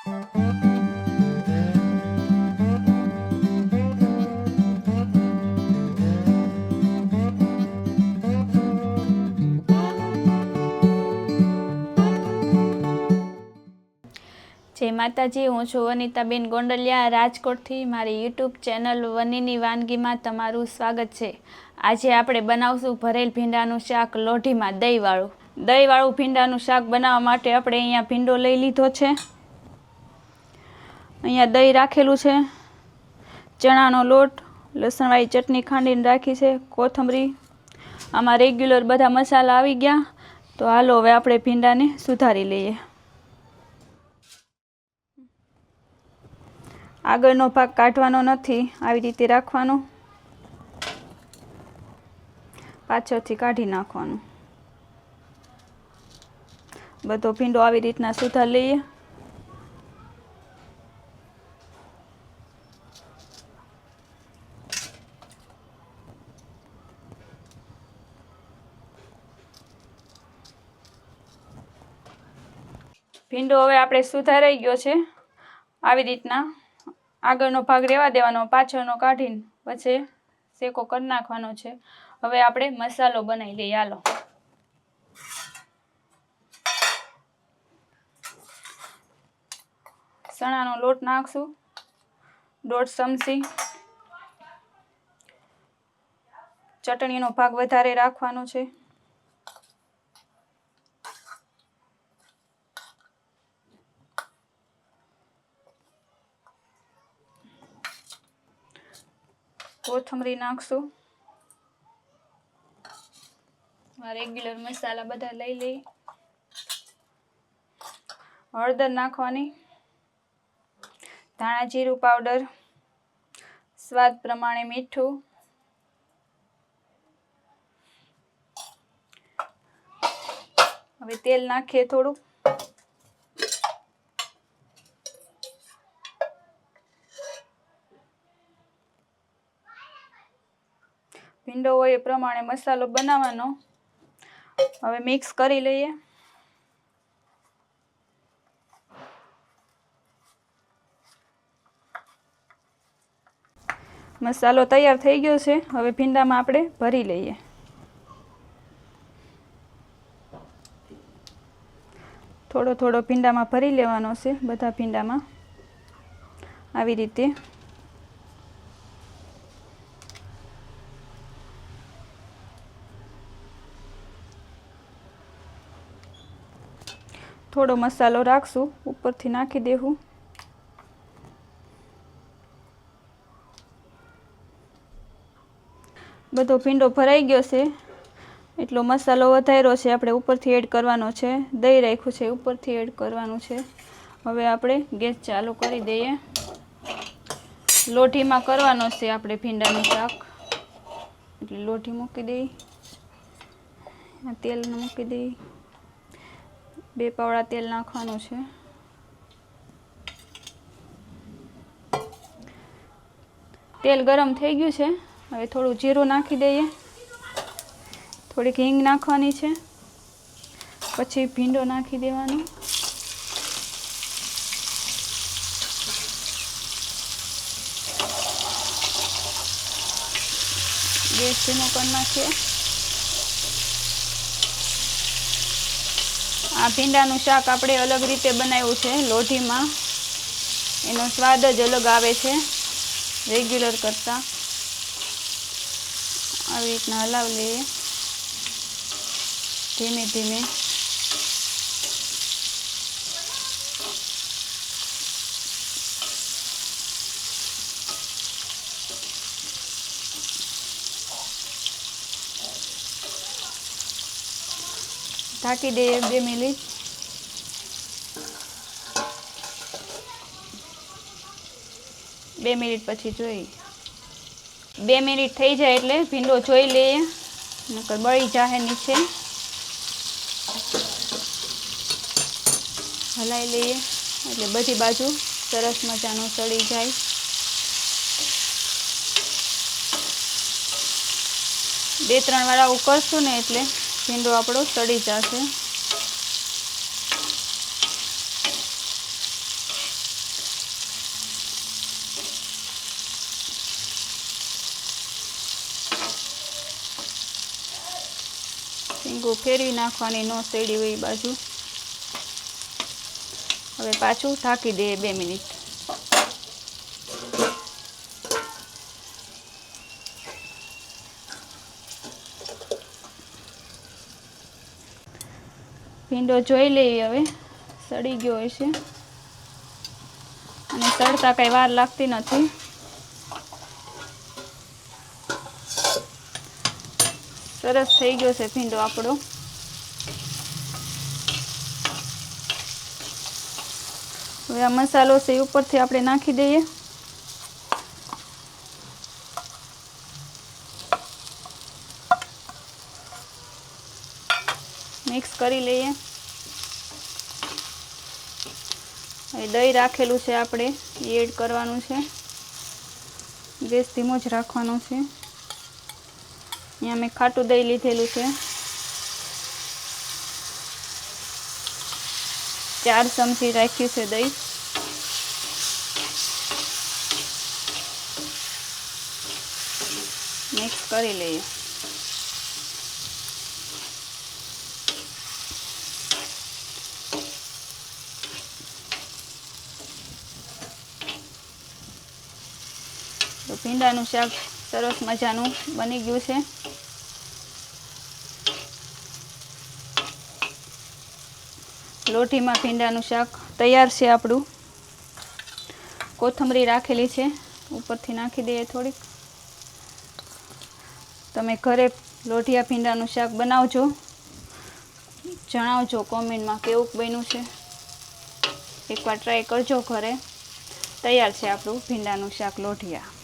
જય માતાજી, હું છું વનિતાબેન ગોંડલિયા રાજકોટથી. મારી યુટ્યુબ ચેનલ વનીની વાનગીમાં તમારું સ્વાગત છે. આજે આપણે બનાવશું ભરેલ ભીંડાનું શાક લોઢીમાં દહીંવાળું. દહીંવાળું ભીંડાનું શાક બનાવવા માટે આપણે અહીંયા ભીંડો લઈ લીધો છે, અહીંયા દહીં રાખેલું છે, ચણાનો લોટ, લસણવાળી ચટણી ખાંડીને રાખી છે, કોથમરી. આમાં રેગ્યુલર બધા મસાલા આવી ગયા. તો હાલો હવે આપણે ભીંડાને સુધારી લઈએ. આગળનો ભાગ કાઢવાનો નથી, આવી રીતે રાખવાનો, પાછળથી કાઢી નાખવાનું. બધો ભીંડો આવી રીતના સુધારી લઈએ. ભીંડો હવે આપણે સુધારાઈ ગયો છે. આવી રીતના આગળનો ભાગ રહેવા દેવાનો, પાછળનો કાઢીને પછી શેકો કરી નાખવાનો છે. હવે આપણે મસાલો બનાવી લઈએ. હાલો, ચણાનો લોટ નાખશું 1.5 ચમચી. ચટણીનો ભાગ વધારે રાખવાનો છે. કોથમરી નાખશું. રેગ્યુલર મસાલા બધા લઈ લઈ. હળદર નાખવાની, ધાણા જીરું પાવડર, સ્વાદ પ્રમાણે મીઠું, હવે તેલ નાખીએ થોડું. ભીંડો હોય એ પ્રમાણે મસાલો બનાવવાનો. હવે મિક્સ કરી લઈએ. મસાલો તૈયાર થઈ ગયો છે. હવે ભીંડામાં આપણે ભરી લઈએ. થોડો થોડો ભીંડામાં ભરી લેવાનો છે, બધા ભીંડામાં આવી રીતે. થોડો મસાલો રાખશું, ઉપરથી નાખી દેવું. બધો ભીંડો ભરાઈ ગયો છે, એટલો મસાલો વધાર્યો છે, આપણે ઉપરથી એડ કરવાનો છે. દહીં રાખ્યું છે, ઉપરથી એડ કરવાનું છે. હવે આપણે ગેસ ચાલુ કરી દઈએ. લોઢીમાં કરવાનો છે આપણે ભીંડાનું શાક, એટલે લોઢી મૂકી દઈ. તેલ મૂકી દઈ. 2 પાવડા તેલ નાખવાનું છે. તેલ ગરમ થઈ ગયું છે. હવે થોડું જીરું નાખી દઈએ. થોડીક હિંગ નાખવાની છે. પછી ભીંડો નાખી દેવાનો. ગેસ ધીમો કરી નાખીએ. આ ભીંડાનું શાક આપણે અલગ રીતે બનાવ્યું છે લોઢીમાં. એનો સ્વાદ જ અલગ આવે છે રેગ્યુલર કરતાં. આવી રીતના હલાવી લઈએ ધીમે ધીમે. ઢાંકી દઈએ 2 મિનિટ. બે મિનિટ પછી જોઈ. 2 મિનિટ થઈ જાય એટલે ભીંડો જોઈ લઈએ, નકર બળી જાહે નીચે. હલાવી લઈએ એટલે બધી બાજુ સરસ મજાનું ચડી જાય. બે ત્રણ વાર આવું કરશું ને એટલે ભીંડો આપણો સડી જશે. ભેગું ફેરવી નાખવાની, ન સડી હોય એ બાજુ. હવે પાછું ઢાંકી દઈએ 2 મિનિટ. ભીંડો જોઈ લઈએ હવે સડી ગયો હશે, અને સડતા કઈ વાર લાગતી નથી. સરસ થઈ ગયો છે ભીંડો આપણો. હવે આ મસાલો છે એ ઉપરથી આપણે નાખી દઈએ. મિક્સ કરી લઈએ. હવે દહીં રાખેલું છે આપણે એ એડ કરવાનું છે. ગેસ ધીમો જ રાખવાનો છે. અહીંયા મેં ખાટું દહીં લીધેલું છે. 4 ચમચી રાખ્યું છે દહીં. મિક્સ કરી લઈએ. તો ભીંડાનું શાક સરસ મજાનું બની ગયું છે. લોઢીમાં ભીંડાનું શાક તૈયાર છે આપણું. કોથમરી રાખેલી છે, ઉપરથી નાખી દઈએ થોડીક. તમે ઘરે લોઢિયા ભીંડાનું શાક બનાવજો, જણાવજો કોમેન્ટમાં કેવું બન્યું છે. એકવાર ટ્રાય કરજો ઘરે. તૈયાર છે આપણું ભીંડાનું શાક લોઢિયા.